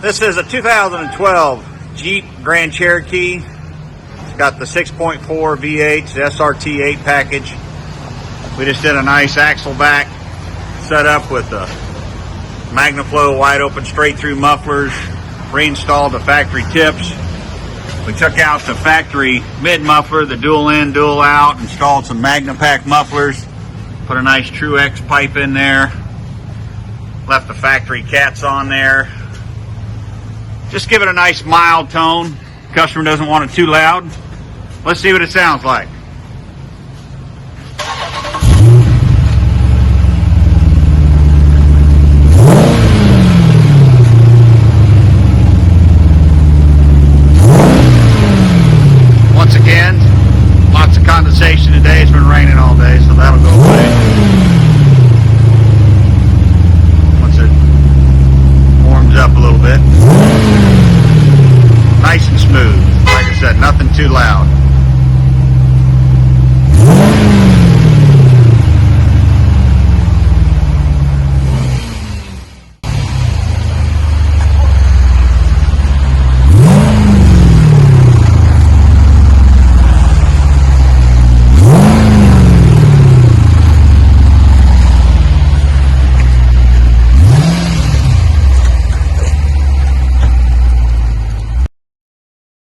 This is a 2012 Jeep Grand Cherokee. It's got the 6.4 V8, the SRT 8 package. We just did a nice axle back setup with the Magnaflow wide open straight through mufflers, reinstalled the factory tips. We took out the factory mid muffler, the dual in, dual out, installed some Magna pack mufflers, put a nice True X pipe in there, left the factory cats on there. Just give it a nice mild tone. Customer doesn't want it too loud. Let's see what it sounds like.